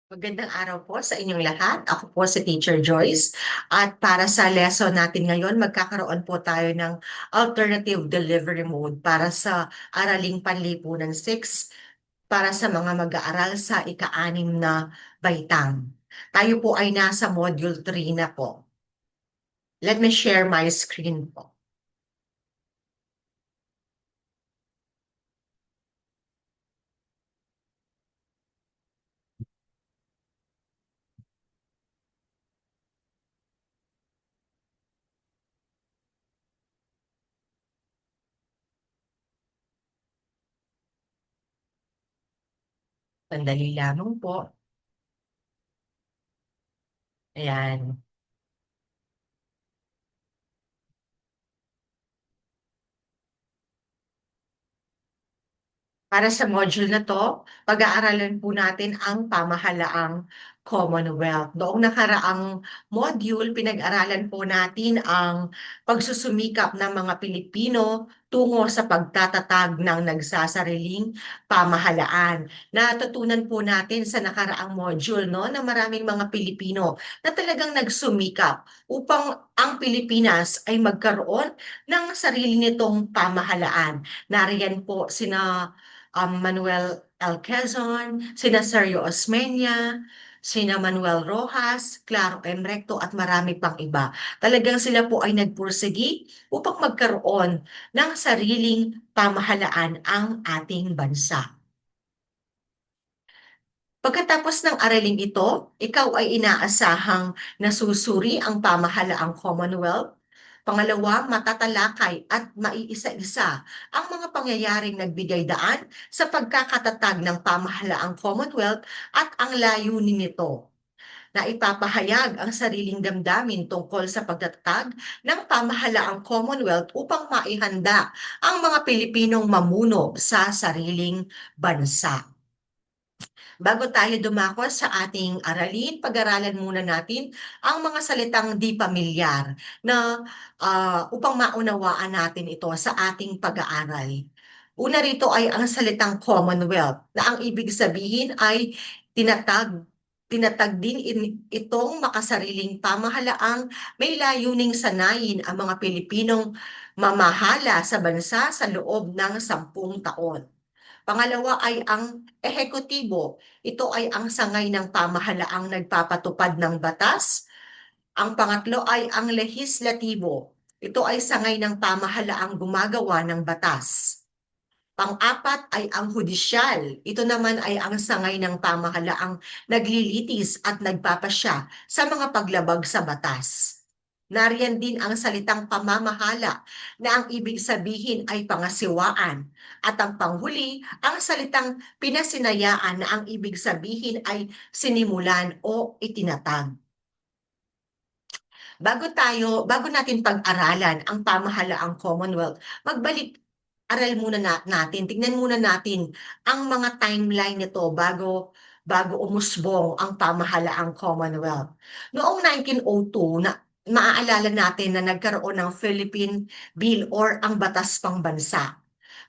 Magandang araw po sa inyong lahat. Ako po si Teacher Joyce at para sa lesson natin ngayon, magkakaroon po tayo ng alternative delivery mode para sa Araling Panlipunan 6 para sa mga mag-aaral sa ika-6 na baitang. Tayo po ay nasa Module 3 na po. Let me share my screen po. Sandali lamang po. Ayan. Para sa module na to, pag-aaralan po natin ang pamahalaang Commonwealth. Noong nakaraang module, pinag-aralan po natin ang pagsusumikap ng mga Pilipino tungo sa pagtatatag ng nagsasariling pamahalaan. Natutunan po natin sa nakaraang module no, na maraming mga Pilipino na talagang nagsumikap upang ang Pilipinas ay magkaroon ng sarili nitong pamahalaan. Nariyan po sina Manuel L. Quezon, sina Sergio Osmeña, sina Manuel Rojas, Claro M. Recto at marami pang iba. Talagang sila po ay nagpursigi upang magkaroon ng sariling pamahalaan ang ating bansa. Pagkatapos ng araling ito, ikaw ay inaasahang nasusuri ang pamahalaang Commonwealth. Pangalawa, matatalakay at maiisa-isa ang mga pangyayaring nagbigay daan sa pagkakatatag ng pamahalaang Commonwealth at ang layunin nito na ipapahayag ang sariling damdamin tungkol sa pagtatatag ng pamahalaang Commonwealth upang maihanda ang mga Pilipinong mamuno sa sariling bansa. Bago tayo dumako sa ating aralin, pag-aralan muna natin ang mga salitang di pamilyar na upang maunawaan natin ito sa ating pag-aaral. Una rito ay ang salitang Commonwealth na ang ibig sabihin ay tinatag tinatag din itong makasariling pamahalaang may layuning sanayin ang mga Pilipinong mamahala sa bansa sa loob ng 10 taon. Pangalawa ay ang ehekutibo. Ito ay ang sangay ng pamahalaang nagpapatupad ng batas. Ang pangatlo ay ang lehislatibo. Ito ay sangay ng pamahalaang gumagawa ng batas. Pang-apat ay ang hudisyal. Ito naman ay ang sangay ng pamahalaang naglilitis at nagpapasya sa mga paglabag sa batas. Nariyan din ang salitang pamamahala na ang ibig sabihin ay pangasiwaan at ang panghuli ang salitang pinasinayaan na ang ibig sabihin ay sinimulan o itinatag. Bago natin pag-aralan ang pamahalaang Commonwealth, aral muna natin, tingnan muna natin ang mga timeline nito bago umusbong ang pamahalaang Commonwealth. Noong 1902, maaalala natin na nagkaroon ng Philippine Bill or ang Batas Pangbansa.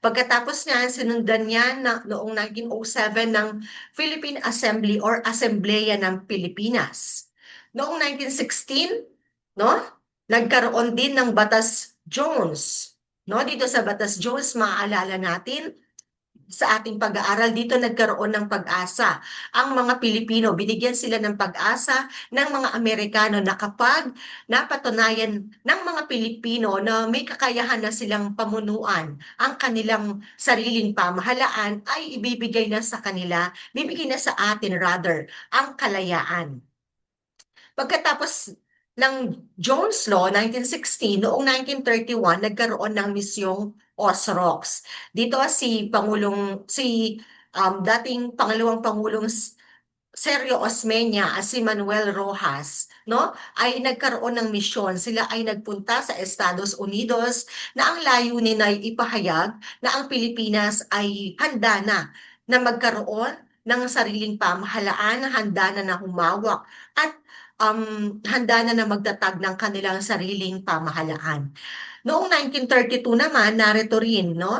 Pagkatapos niyan, sinundan niya noong 1907 ng Philippine Assembly or Asembleya ng Pilipinas. Noong 1916, no? Nagkaroon din ng Batas Jones. No, dito sa Batas Jones, maaalala natin sa ating pag-aaral dito nagkaroon ng pag-asa. Ang mga Pilipino, binigyan sila ng pag-asa ng mga Amerikano na kapag napatunayan ng mga Pilipino na may kakayahan na silang pamunuan ang kanilang sariling pamahalaan ay ibibigay na sa kanila, bibigay na sa atin rather, ang kalayaan. Pagkatapos ng Jones Law, 1916, noong 1931, nagkaroon ng misyong OSROX. Dito dating pangalawang pangulong Sergio Osmeña at si Manuel Rojas, no, ay nagkaroon ng misyon. Sila ay nagpunta sa Estados Unidos na ang layunin ay ipahayag na ang Pilipinas ay handa na magkaroon ng sariling pamahalaan, handa na humawak at handa na magtatag ng kanilang sariling pamahalaan. Noong 1932 naman, narito rin, no?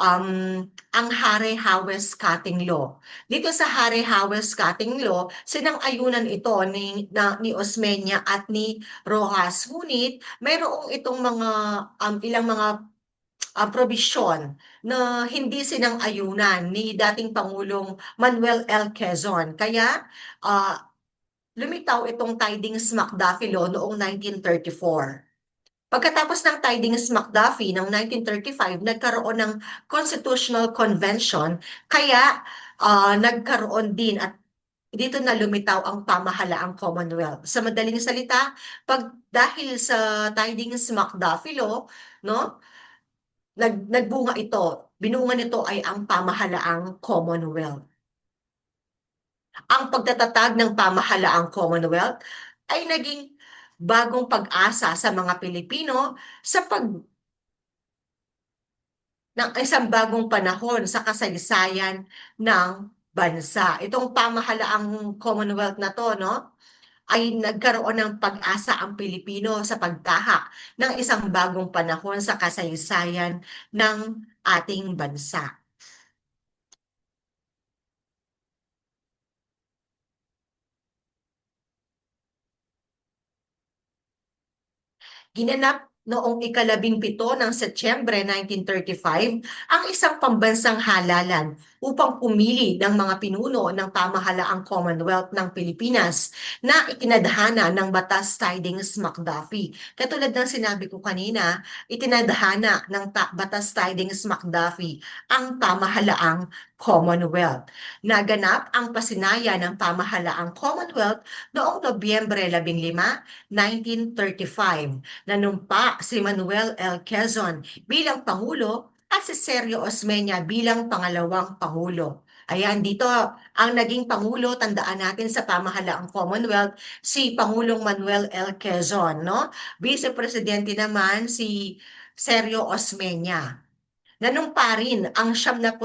ang Harry-Hawes-Cutting Law. Dito sa Harry-Hawes-Cutting Law, sinang-ayunan ito ni Osmeña at ni Rojas. Ngunit mayroong itong mga ilang mga probisyon na hindi sinang-ayunan ni dating Pangulong Manuel L. Quezon. Kaya lumitaw itong Tidings-McDuffie Law noong 1934. Pagkatapos ng Tidings-McDuffie ng 1935, nagkaroon ng Constitutional Convention, kaya nagkaroon din at dito na lumitaw ang pamahalaang Commonwealth. Sa madaling salita, dahil sa Tidings-McDuffie Law, no, nagbunga ito. Binunga nito ay ang pamahalaang Commonwealth. Ang pagtatatag ng pamahalaang Commonwealth ay naging bagong pag-asa sa mga Pilipino sa ng isang bagong panahon sa kasaysayan ng bansa. Itong pamahalaang Commonwealth na to, no, ay nagkaroon ng pag-asa ang Pilipino sa pagtahak ng isang bagong panahon sa kasaysayan ng ating bansa. Ginanap noong ika-17 ng Setyembre 1935 ang isang pambansang halalan upang pumili ng mga pinuno ng pamahalaang Commonwealth ng Pilipinas na itinadhana ng Batas Tidings-McDuffie. Katulad ng sinabi ko kanina, itinadhana ng Batas Tidings-McDuffie ang pamahalaang Commonwealth. Naganap ang pasinaya ng pamahalaang Commonwealth noong Nobyembre 15, 1935. Nanumpa si Manuel L. Quezon bilang Pangulo at si Sergio Osmeña bilang pangalawang Pangulo. Ayan, dito ang naging Pangulo, tandaan natin sa pamahalaang Commonwealth, si Pangulong Manuel L. Quezon, no? Vice Presidente naman si Sergio Osmeña. Nanumpa rin ang 78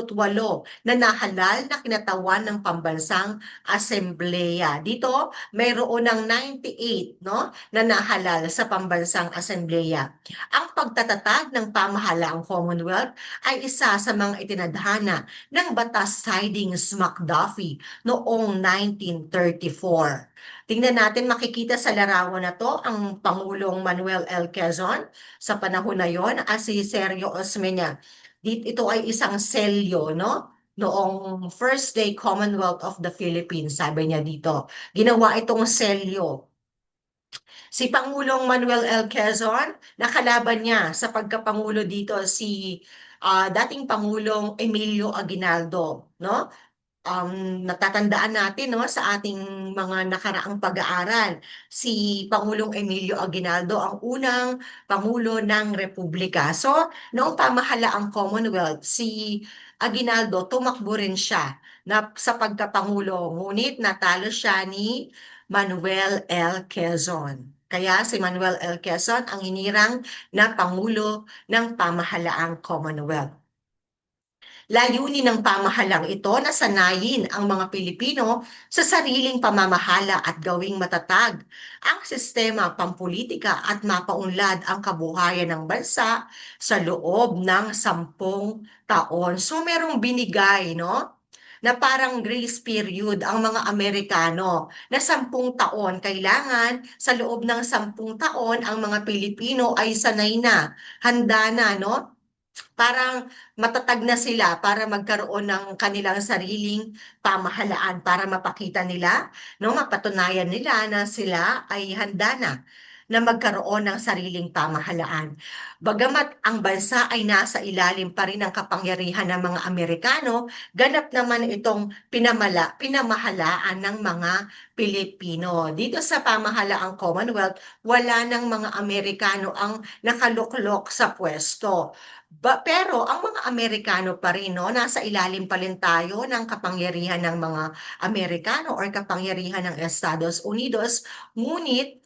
na nahalal na kinatawan ng pambansang asembleya. Dito, mayroon ng 98, no, na nahalal sa pambansang asembleya. Ang pagtatatag ng pamahalaang Commonwealth ay isa sa mga itinadhana ng Batas Tidings-McDuffie noong 1934. Tingnan natin, makikita sa larawan na to ang Pangulong Manuel L. Quezon sa panahon na yon at si Sergio Osmeña. Ito ay isang selyo, no? Noong First Day Commonwealth of the Philippines, sabi niya dito. Ginawa itong selyo. Si Pangulong Manuel L. Quezon, nakalaban niya sa pagkapangulo dito si dating Pangulong Emilio Aguinaldo, no? Natatandaan natin, no, sa ating mga nakaraang pag-aaral, si Pangulong Emilio Aguinaldo ang unang Pangulo ng Republika. So, noong pamahalaang Commonwealth, si Aguinaldo tumakbo rin siya sa pagkapangulo, ngunit natalo siya ni Manuel L. Quezon. Kaya si Manuel L. Quezon ang hinirang na Pangulo ng pamahalaang Commonwealth. Layunin ng pamahalang ito na sanayin ang mga Pilipino sa sariling pamamahala at gawing matatag ang sistema pampolitika at mapaunlad ang kabuhayan ng bansa sa loob ng 10 taon. So merong binigay, no, na parang grace period ang mga Amerikano na 10 taon. Kailangan sa loob ng 10 taon ang mga Pilipino ay sanay na, handa na, no? Parang matatag na sila para magkaroon ng kanilang sariling pamahalaan para mapakita nila, no, mapatunayan nila na sila ay handa na magkaroon ng sariling pamahalaan. Bagamat ang bansa ay nasa ilalim pa rin ng kapangyarihan ng mga Amerikano, ganap naman itong pinamahalaan ng mga Pilipino. Dito sa pamahalaang Commonwealth, wala ng mga Amerikano ang nakaluklok sa pwesto. Pero ang mga Amerikano pa rin, no, nasa ilalim pa rin tayo ng kapangyarihan ng mga Amerikano or kapangyarihan ng Estados Unidos, ngunit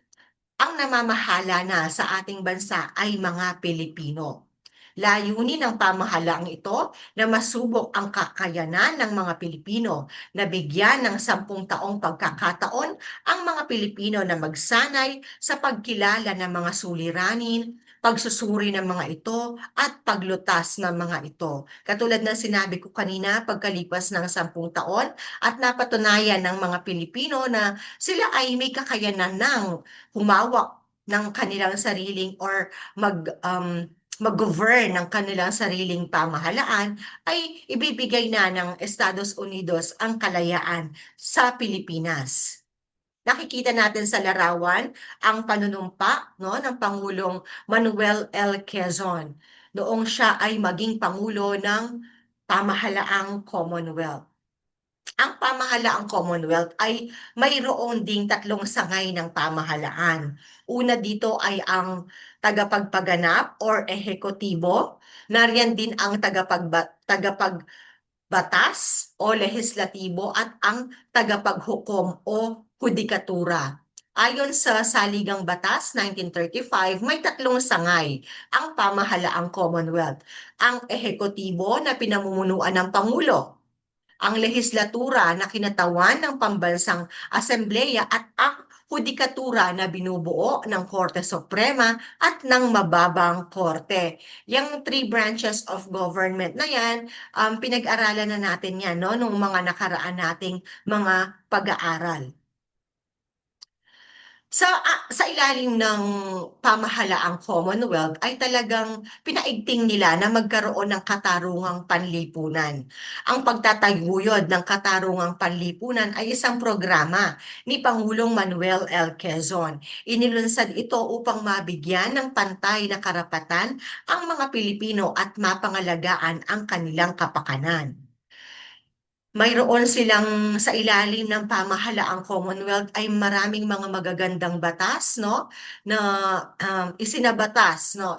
ang namamahala na sa ating bansa ay mga Pilipino. Layunin ng pamahalaang ito na masubok ang kakayanan ng mga Pilipino na bigyan ng 10 taong pagkakataon ang mga Pilipino na magsanay sa pagkilala ng mga suliranin, pagsusuri ng mga ito at paglutas ng mga ito. Katulad ng sinabi ko kanina, pagkalipas ng 10 taon at napatunayan ng mga Pilipino na sila ay may kakayanan ng humawak ng kanilang sariling or mag-govern ng kanilang sariling pamahalaan, ay ibibigay na ng Estados Unidos ang kalayaan sa Pilipinas. Nakikita natin sa larawan ang panunumpa, no, ng Pangulong Manuel L. Quezon noong siya ay maging Pangulo ng Pamahalaang Commonwealth. Ang pamahalaang Commonwealth ay mayroon ding 3 sangay ng pamahalaan. Una dito ay ang tagapagpaganap or ehekutibo. Nariyan din ang tagapagbatas o lehislatibo at ang tagapaghukom o hudikatura. Ayon sa Saligang Batas 1935, may 3 sangay ang pamahalaang Commonwealth. Ang ehekutibo na pinamumunuan ng Pangulo, ang lehislatura na kinatawan ng pambansang asembleya at ang hudikatura na binubuo ng Korte Suprema at ng mababang korte. Yung 3 branches of government na yan, pinag-aralan na natin yan, no, nung mga nakaraan nating mga pag-aaral. Sa ilalim ng pamahalaang Commonwealth ay talagang pinaigting nila na magkaroon ng katarungang panlipunan. Ang pagtataguyod ng katarungang panlipunan ay isang programa ni Pangulong Manuel L. Quezon. Inilunsad ito upang mabigyan ng pantay na karapatan ang mga Pilipino at mapangalagaan ang kanilang kapakanan. Mayroon silang sa ilalim ng pamahalaang Commonwealth ay maraming mga magagandang batas, no, na isinabatas, no,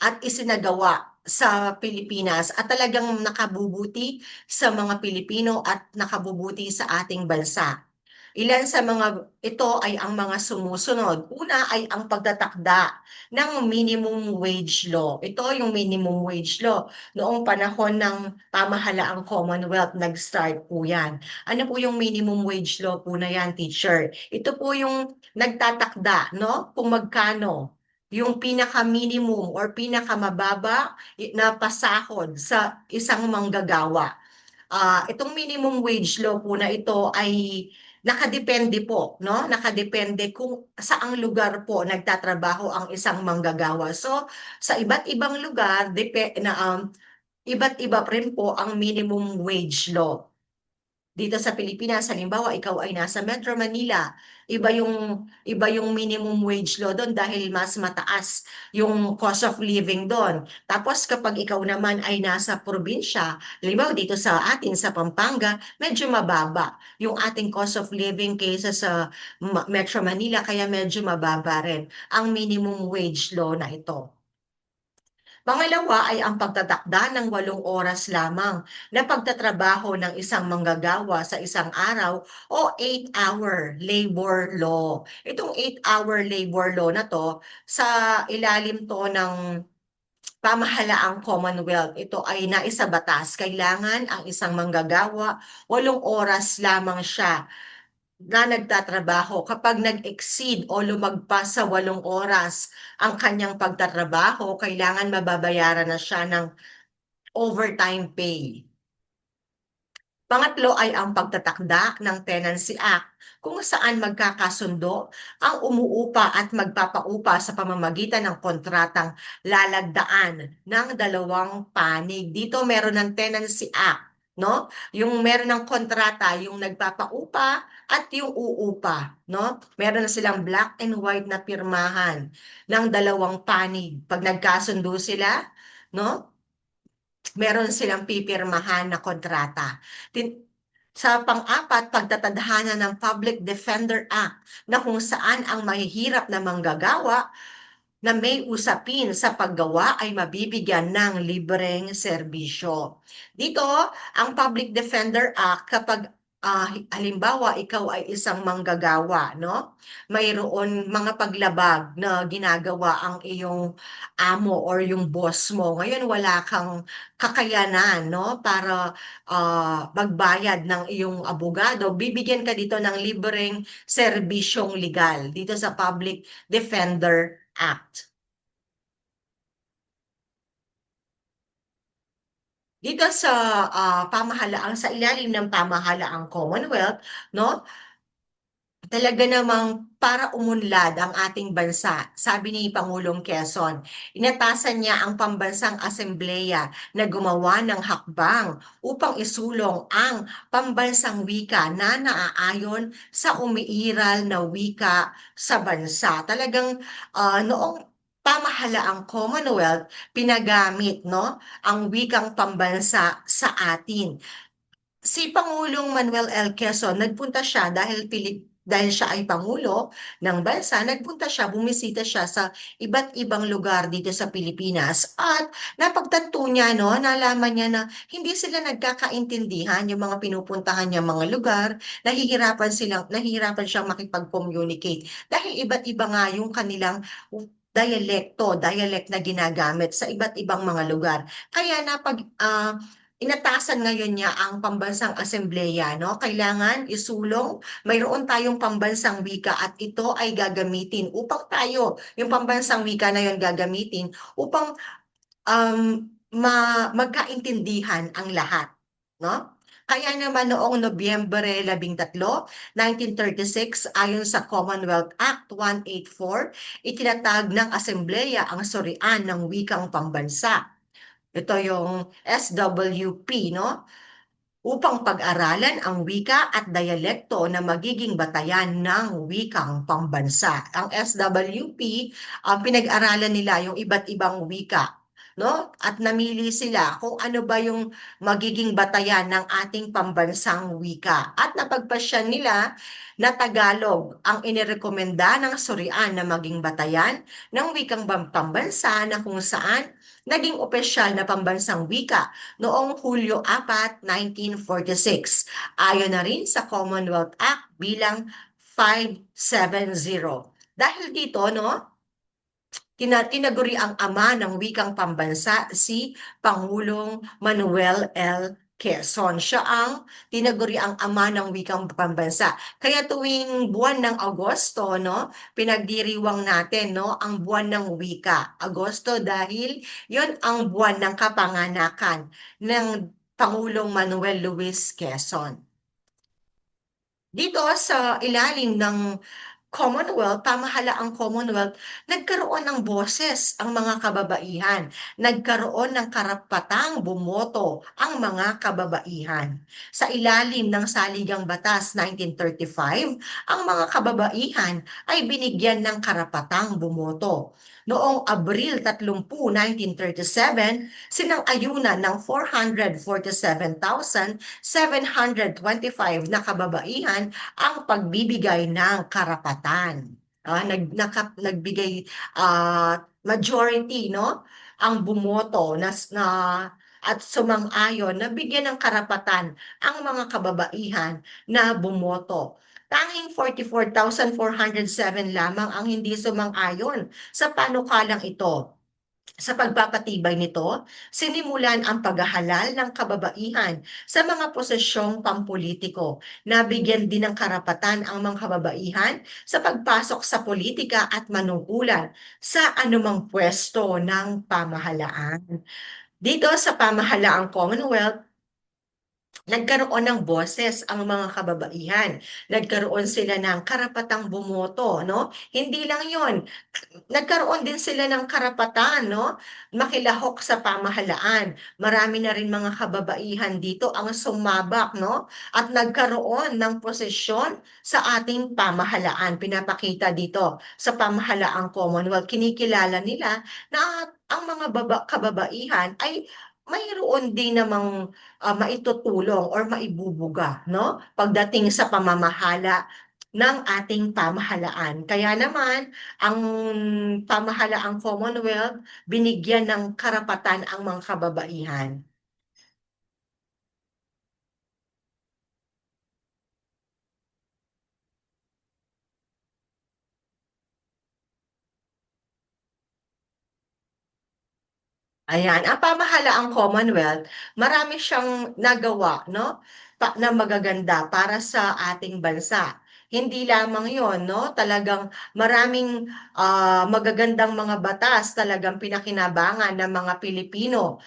at isinagawa sa Pilipinas at talagang nakabubuti sa mga Pilipino at nakabubuti sa ating bansa. Ilan sa mga ito ay ang mga sumusunod. Una ay ang pagtatakda ng minimum wage law. Ito yung minimum wage law. Noong panahon ng pamahalaang Commonwealth, nag-start po yan. Ano po yung minimum wage law po na yan, teacher? Ito po yung nagtatakda, no? Kung magkano yung pinaka-minimum or pinaka-mababa na pasahod sa isang manggagawa. Itong minimum wage law po na ito ay nakadepende po, no? Nakadepende kung saang lugar po nagtatrabaho ang isang manggagawa. So, sa iba't ibang lugar, iba't iba rin po ang minimum wage law. Dito sa Pilipinas, halimbawa, ikaw ay nasa Metro Manila, iba yung minimum wage law doon dahil mas mataas yung cost of living doon. Tapos kapag ikaw naman ay nasa probinsya, halimbawa dito sa atin sa Pampanga, medyo mababa yung ating cost of living kaysa sa Metro Manila, kaya medyo mababa rin ang minimum wage law na ito. Pangalawa ay ang pagtatakda ng 8 oras lamang na pagtatrabaho ng isang manggagawa sa isang araw o 8-hour labor law. Itong 8-hour labor law na to, sa ilalim to ng pamahalaang Commonwealth, ito ay naisabatas. Kailangan ang isang manggagawa, 8 oras lamang siya na nagtatrabaho. Kapag nag-exceed o lumagpas sa 8 oras ang kanyang pagtatrabaho, kailangan mababayaran na siya ng overtime pay. Pangatlo ay ang pagtatakda ng Tenancy Act, kung saan magkakasundo ang umuupa at magpapaupa sa pamamagitan ng kontratang lalagdaan ng 2 panig. Dito meron ng Tenancy Act, no? Yung meron ng kontrata, yung nagpapaupa at yung uupa, no? Meron na silang black and white na pirmahan ng 2 panig. Pag nagkasundo sila, no? Meron silang pipirmahan na kontrata. Sa pang-apat, pagtatadhana ng Public Defender Act na kung saan ang mahihirap na manggagawa na may usapin sa paggawa ay mabibigyan ng libreng serbisyo. Dito, ang Public Defender Act, kapag halimbawa ikaw ay isang manggagawa, no? Mayroon mga paglabag na ginagawa ang iyong amo or yung boss mo. Ngayon wala kang kakayanan, no, para magbayad ng iyong abogado. Bibigyan ka dito ng libreng serbisyong legal dito sa Public Defender Act. Dito sa pamahalaan, sa ilalim ng pamahalaang Commonwealth, no? Talaga namang para umunlad ang ating bansa, sabi ni Pangulong Quezon, inatasan niya ang Pambansang Asembleya na gumawa ng hakbang upang isulong ang pambansang wika na naaayon sa umiiral na wika sa bansa. Talagang noong pamahalaang Commonwealth, pinagamit no, ang wikang pambansa sa atin. Si Pangulong Manuel L. Quezon, nagpunta siya dahil siya ay Pangulo ng bansa, nagpunta siya, bumisita siya sa iba't ibang lugar dito sa Pilipinas at napagtanto niya, no, nalaman niya na hindi sila nagkakaintindihan yung mga pinupuntahan niya mga lugar, nahihirapan siyang makipag-communicate dahil iba't iba nga yung kanilang dialect na ginagamit sa iba't ibang mga lugar. Kaya inatasan ngayon niya ang pambansang asembleya, no? Kailangan isulong, mayroon tayong pambansang wika at ito ay gagamitin upang yung pambansang wika na yon gagamitin upang magkaintindihan ang lahat, no? Kaya naman noong Nobyembre 13, 1936, ayon sa Commonwealth Act 184, itinatag ng Asembleya ang surian ng wikang pambansa. Ito yung SWP, no? Upang pag-aralan ang wika at dialekto na magiging batayan ng wikang pambansa. Ang SWP, pinag-aralan nila yung iba't ibang wika, no? At namili sila kung ano ba yung magiging batayan ng ating pambansang wika. At napagpasya nila na Tagalog ang inirekomenda ng surian na maging batayan ng wikang pambansa na kung saan naging opisyal na pambansang wika noong Hulyo 4, 1946. Ayon na rin sa Commonwealth Act bilang 570. Dahil dito, no, tinaguri ang ama ng wikang pambansa si Pangulong Manuel L. Quezon. Siya ang tinaguri ang ama ng wikang pambansa. Kaya tuwing buwan ng Agosto, no, pinagdiriwang natin, no, ang buwan ng wika. Agosto dahil yon ang buwan ng kapanganakan ng Pangulong Manuel Luis Quezon. Dito sa ilalim ng pamahalaang Commonwealth, nagkaroon ng boses ang mga kababaihan. Nagkaroon ng karapatang bumoto ang mga kababaihan. Sa ilalim ng Saligang Batas 1935, ang mga kababaihan ay binigyan ng karapatang bumoto. Noong Abril 30, 1937, sinang-ayunan ng 447,725 na kababaihan ang pagbibigay ng karapatan. Nagbigay majority, no? Ang bumoto at sumang-ayon na bigyan ng karapatan ang mga kababaihan na bumoto. Tanging 44,407 lamang ang hindi sumang-ayon sa panukalang ito. Sa pagpapatibay nito, sinimulan ang paghahalal ng kababaihan sa mga posesyong pampolitiko. Nabigyan din ng karapatan ang mga kababaihan sa pagpasok sa politika at manungkulan sa anumang pwesto ng pamahalaan. Dito sa pamahalaang Commonwealth, nagkaroon ng boses ang mga kababaihan. Nagkaroon sila ng karapatang bumoto, no? Hindi lang 'yon, nagkaroon din sila ng karapatan, no? Makilahok sa pamahalaan. Marami na rin mga kababaihan dito ang sumabak, no? At nagkaroon ng posisyon sa ating pamahalaan. Pinapakita dito sa pamahalaang Commonwealth. Kinikilala nila na ang mga kababaihan ay mayroon din namang maitutulong or maibubuga, no? Pagdating sa pamamahala ng ating pamahalaan. Kaya naman, ang pamahalaang Commonwealth, binigyan ng karapatan ang mga kababaihan. Ayan, ang pamahalaang Commonwealth, marami siyang nagawa, no? Na magaganda para sa ating bansa. Hindi lamang 'yon, no? Talagang maraming magagandang mga batas talagang pinakinabangan ng mga Pilipino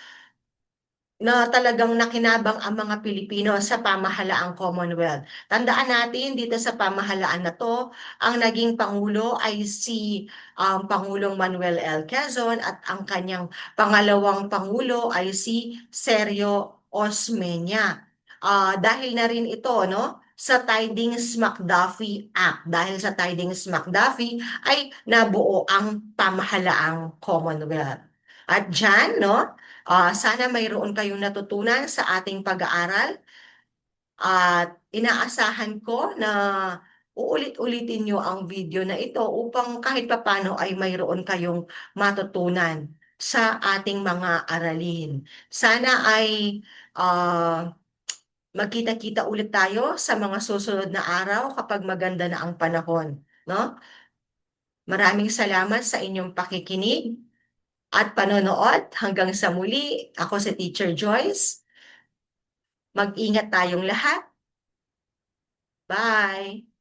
na talagang nakinabang ang mga Pilipino sa pamahalaang Commonwealth. Tandaan natin dito sa pamahalaan na to, ang naging Pangulo ay si Pangulong Manuel L. Quezon at ang kanyang pangalawang Pangulo ay si Sergio Osmeña. Dahil na rin ito, no? Sa Tidings-McDuffie Act. Dahil sa Tidings-McDuffie ay nabuo ang pamahalaang Commonwealth. At dyan, no? Sana mayroon kayong natutunan sa ating pag-aaral at inaasahan ko na uulit-ulitin nyo ang video na ito upang kahit papano ay mayroon kayong matutunan sa ating mga aralin. Sana ay ah, magkita-kita ulit tayo sa mga susunod na araw kapag maganda na ang panahon, no? Maraming salamat sa inyong pakikinig at panonood. Hanggang sa muli, ako si Teacher Joyce. Mag-ingat tayong lahat. Bye!